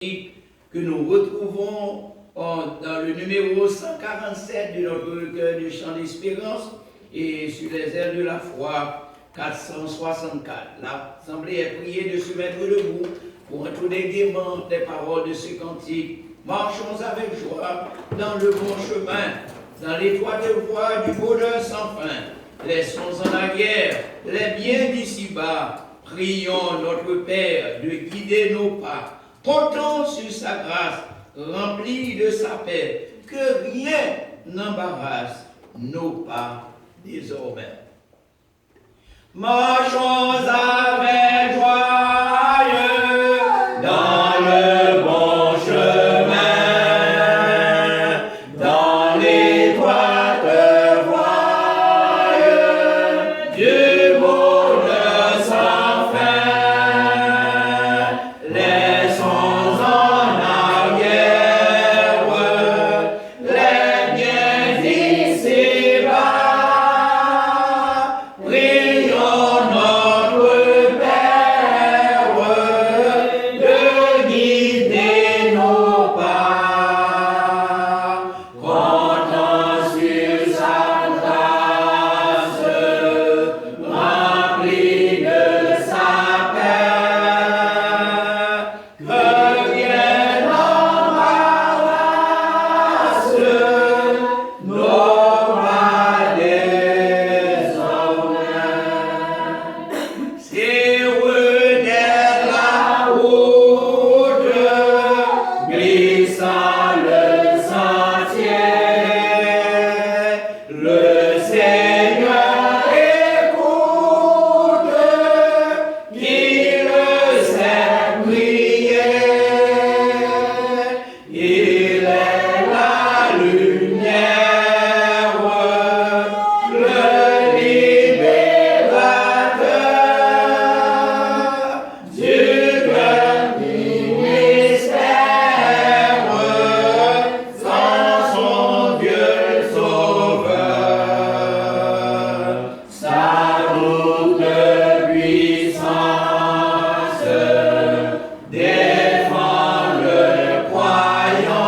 que nous retrouvons dans le numéro 147 de notre recueil du chant d'espérance et sur les airs de la foi 464. L'Assemblée est priée de se mettre debout pour entonner gaiement les paroles de ce cantique. Marchons avec joie dans le bon chemin, dans l'étroite voie du bonheur sans fin. Laissons en arrière les biens d'ici-bas. Prions notre Père de guider nos pas. Comptons sur sa grâce, remplie de sa paix, que rien n'embarrasse nos pas désormais. Marchons avec joie dans le bon chemin, dans l'étroite voie du bonheur sans fin. Laissons en arrière les biens d'ici-bas. Prions notre Père de guider nos pas. Comptons sur sa grâce, remplie de sa paix, que rien n'embarrasse nos pas désormais. C'est renaître la route, glissant le sentier. Le Seigneur écoute, il sait prier. Il est la lumière, le libérateur du grand ministère, sans son Dieu sauveur. Sa lourde puissance défend le croyant.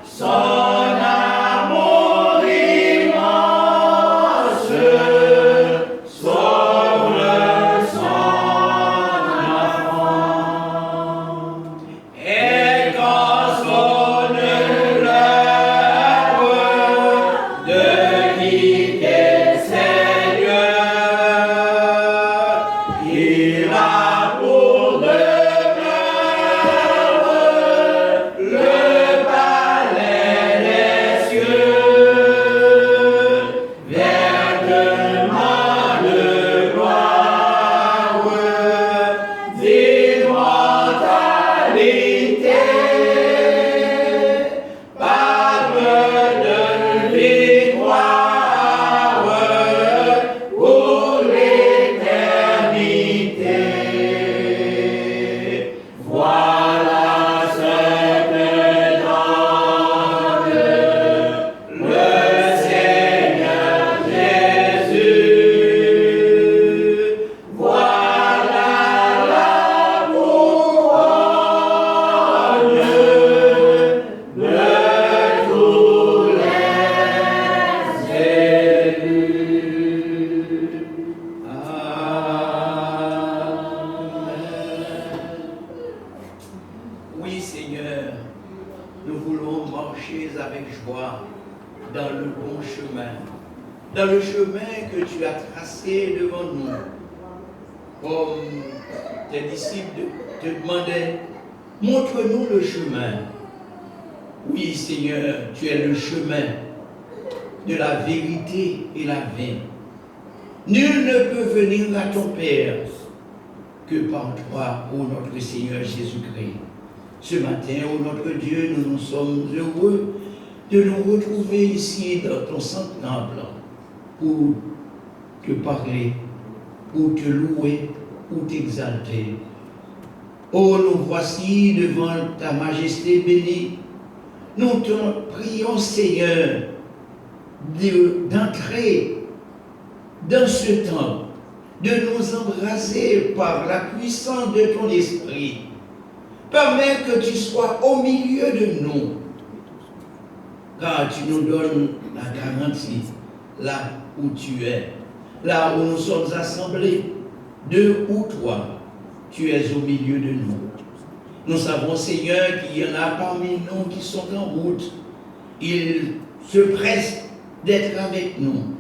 Son amour immense sauve son enfant. Et quand sonne l'heure de quitter Seigneur, il a pour demeure le palais des cieux, vertement de gloire, d'immortalité, palme de victoire pour l'éternité. Voilà ce que donne le Seigneur Jésus. Voilà la couronne de tous les élus. Amen. Oui, Seigneur, nous voulons marcher avec joie dans le bon chemin, dans le chemin que tu as tracé devant nous. Comme tes disciples te demandaient, montre-nous le chemin. Oui, Seigneur, tu es le chemin de la vérité et la vie. Nul ne peut venir à ton Père que par toi, ô notre Seigneur Jésus-Christ. Ce matin, ô notre Dieu, nous sommes heureux de nous retrouver ici dans ton saint temple pour te parler, pour te louer, pour t'exalter. Oh, nous voici devant ta majesté bénie. Nous te prions, Seigneur, d'entrer dans ce temps, de nous embraser par la puissance de ton esprit Permets que tu sois au milieu de nous, car tu nous donnes la garantie là où tu es, là où nous sommes assemblés, deux ou trois, tu es au milieu de nous. Nous savons, Seigneur, qu'il y en a parmi nous qui sont en route. Ils se pressent d'être avec nous.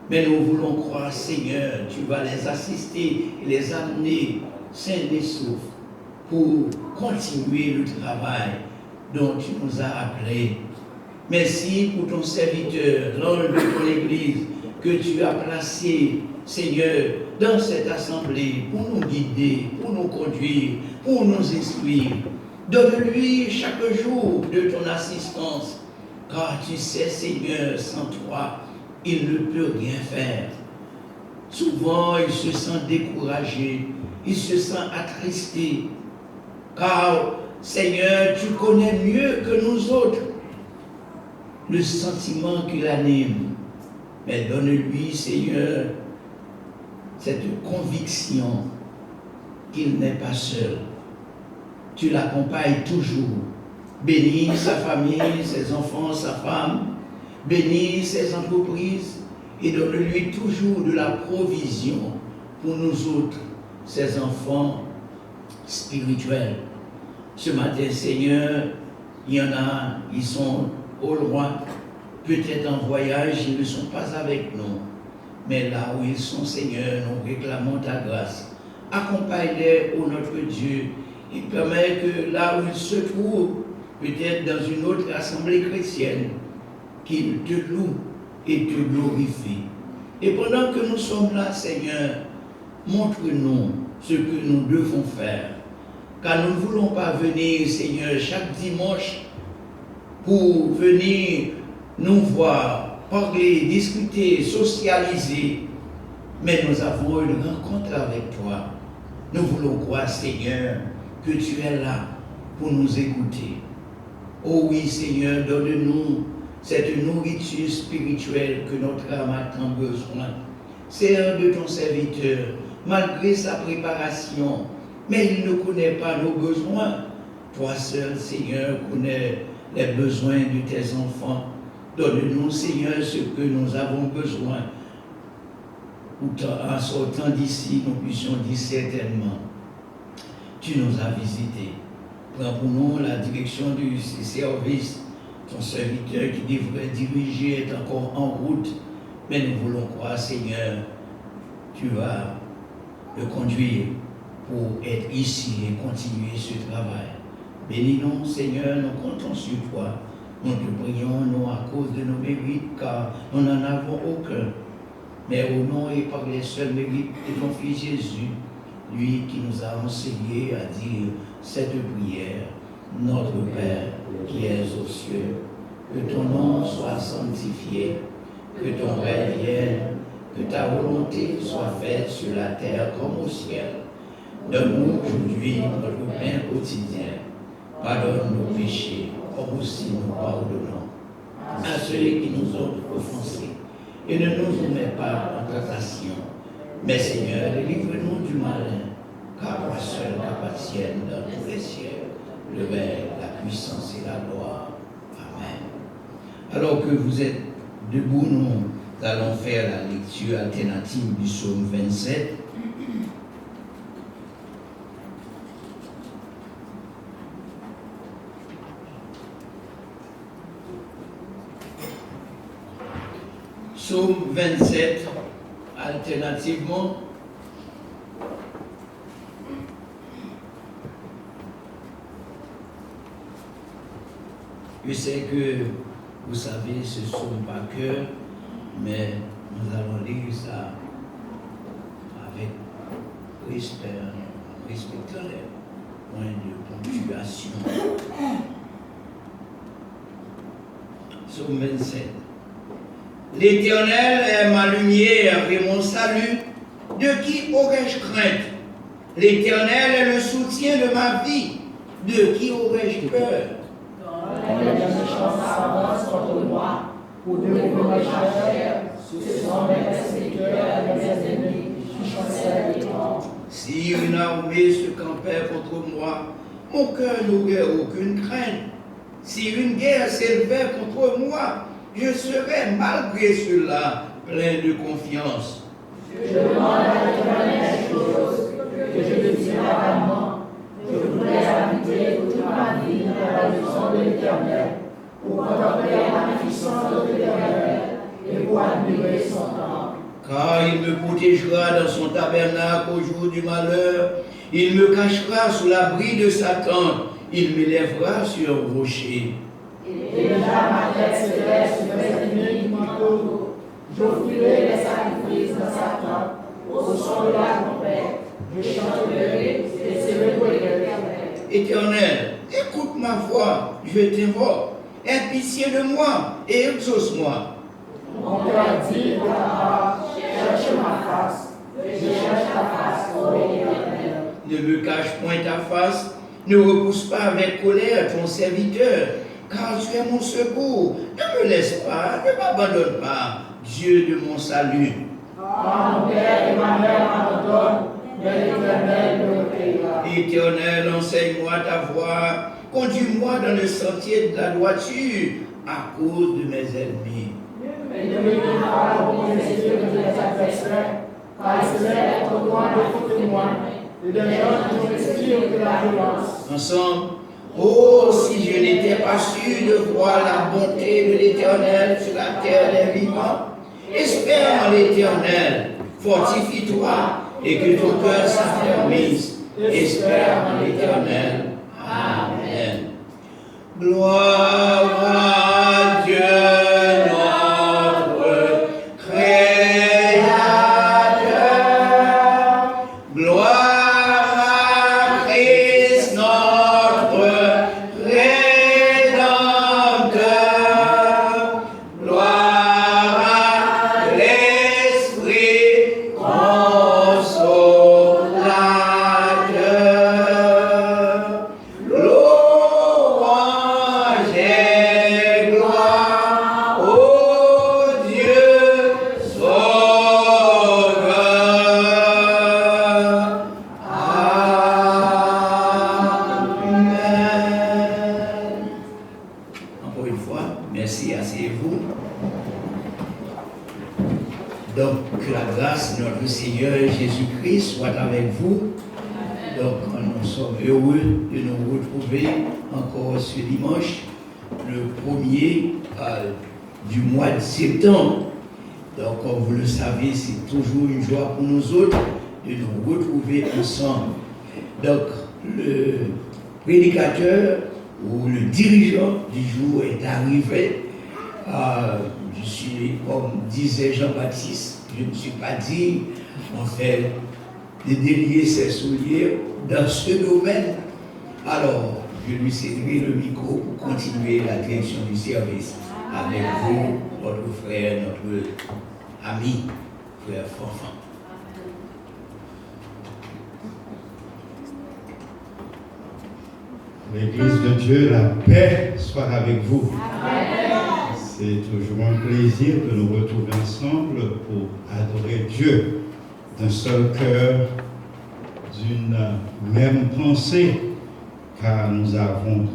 Mais nous voulons croire, Seigneur, tu vas les assister et les amener sains et saufs pour continuer le travail dont tu nous as appelés. Merci pour ton serviteur, l'homme de ton Église, que tu as placé, Seigneur, dans cette assemblée pour nous guider, pour nous conduire, pour nous instruire. Donne-lui chaque jour de ton assistance, car tu sais, Seigneur, sans toi, il ne peut rien faire. Souvent, il se sent découragé, il se sent attristé, car, Seigneur, tu connais mieux que nous autres le sentiment qu'il anime. Mais donne-lui, Seigneur, cette conviction qu'il n'est pas seul. Tu l'accompagnes toujours. Bénis sa famille, ses enfants, sa femme. Bénis ses entreprises et donne-lui toujours de la provision pour nous autres, ses enfants spirituels. Ce matin, Seigneur, il y en a, ils sont au loin, peut-être en voyage, ils ne sont pas avec nous. Mais là où ils sont, Seigneur, nous réclamons ta grâce. Accompagne-les, ô notre Dieu, et permet que là où ils se trouvent, peut-être dans une autre assemblée chrétienne, qu'ils te louent et te glorifient. Et pendant que nous sommes là, Seigneur, montre-nous ce que nous devons faire. Car nous ne voulons pas venir, Seigneur, chaque dimanche pour venir nous voir, parler, discuter, socialiser. Mais nous avons une rencontre avec toi. Nous voulons croire, Seigneur, que tu es là pour nous écouter. Oh oui, Seigneur, donne-nous cette nourriture spirituelle que notre âme a tant besoin. Sers de ton serviteur, malgré sa préparation, mais il ne connaît pas nos besoins. Toi seul, Seigneur, connais les besoins de tes enfants. Donne-nous, Seigneur, ce que nous avons besoin. En sortant d'ici, nous puissions dire certainement, tu nous as visités. Prends pour nous la direction du service. Ton serviteur qui devrait diriger est encore en route. Mais nous voulons croire, Seigneur, tu vas le conduire pour être ici et continuer ce travail. Bénis-nous, Seigneur, nous comptons sur toi. Nous te prions, nous, à cause de nos mérites, car nous n'en avons aucun. Mais au nom et par les seuls mérites de ton Fils Jésus, lui qui nous a enseigné à dire cette prière, notre Père qui es aux cieux, que ton nom soit sanctifié, que ton règne vienne, que ta volonté soit faite sur la terre comme au ciel. Donne-nous aujourd'hui notre pain quotidien. Pardonne nos péchés, comme aussi nous pardonnons à ceux qui nous ont offensés. Et ne nous mets pas en tentation, mais Seigneur, délivre-nous du malin, car toi seul t'appartiennent dans tous les cieux le règne, la puissance et la gloire. Amen. Alors que vous êtes debout, nous allons faire la lecture alternative du psaume 27. Psaume 27, alternativement. Je sais que vous savez ce psaume par cœur, mais nous allons lire ça avec respect, en respectant les points de ponctuation. Psaume 27. L'Éternel est ma lumière et mon salut. De qui aurais-je crainte? L'Éternel est le soutien de ma vie. De qui aurais-je peur? Quand les méchants s'avancent contre moi, pour dévorer ma chair, ce sont mes persécuteurs et mes ennemis qui chancellent les camps. Si une armée se campait contre moi, mon cœur n'aurait aucune crainte. Si une guerre s'élevait contre moi, je serais malgré cela plein de confiance. Je demande à l'Éternel des choses que je désire ardemment. Je voudrais habiter toute ma vie dans la maison de l'Éternel, pour contempler la magnificence de l'Éternel et pour admirer son temple. Car il me protégera dans son tabernacle au jour du malheur. Il me cachera sous l'abri de sa tente. Il m'élèvera sur un rocher. Et déjà ma tête se lève sur mes ennemis qui m'entourent. J'offrirai les sacrifices dans sa tente. Au son de la trompette, je chanterai et célébrerai l'Éternel. Éternel, écoute ma voix, je t'invoque. Aie pitié de moi et exauce-moi. Mon cœur dit de ta part, cherche ma face. Je cherche ta face, ô Éternel. Ne me cache point ta face, ne repousse pas avec colère ton serviteur, car tu es mon secours. Ne me laisse pas, ne m'abandonne pas, Dieu de mon salut. Car mon père et ma mère m'abandonnent, mais l'Éternel me recueillera. Éternel, enseigne-moi ta voie, conduis-moi dans le sentier de la droiture, à cause de mes ennemis. Et ne me donne pas au plaisir de mes adversaires, car ils se lèvent contre moi de moi, et des gens qui m'inspirent de la violence. Ensemble, oh, si je n'étais pas sûr de voir la bonté de l'Éternel sur la terre des vivants, espère en l'Éternel, fortifie-toi et que ton cœur s'affermisse. Espère en l'Éternel. Amen. Gloire à Dieu, notre Créateur. Gloire à Christ, notre Rédempteur. Gloire à l'Esprit consolateur. Louange et gloire au Dieu sauveur. Amen. Encore une fois, merci, asseyez-vous. Donc, que la grâce de notre Seigneur Jésus-Christ soit avec vous. Donc, nous sommes heureux de nous retrouver encore ce dimanche, le 1er du mois de septembre. Donc, comme vous le savez, c'est toujours une joie pour nous autres de nous retrouver ensemble. Donc, le prédicateur ou le dirigeant du jour est arrivé. Je suis, comme disait Jean-Baptiste, je ne suis pas digne, en fait, de délier ses souliers dans ce domaine. Alors, je lui céderai le micro pour continuer la direction du service avec vous, notre frère, notre ami, frère Fanfan. L'Église de Dieu, la paix soit avec vous. C'est toujours un plaisir de nous retrouver ensemble pour adorer Dieu d'un seul cœur, d'une même pensée, car nous avons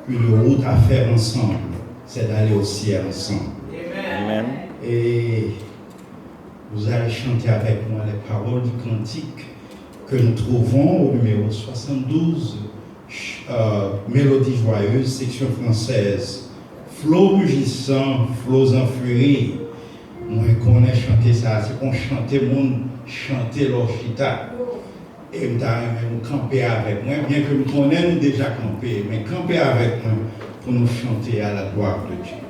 une route à faire ensemble, c'est d'aller au ciel ensemble. Amen. Et vous allez chanter avec moi les paroles du cantique que nous trouvons au numéro 72, Mélodie joyeuse, section française. Flots rugissants, flots en furie. Moi, qu'on ait chanté ça, c'est qu'on chantait mon chanter l'orchita. Et nous camper avec moi, bien que nous connaissions déjà camper, mais camper avec moi pour nous chanter à la gloire de Dieu.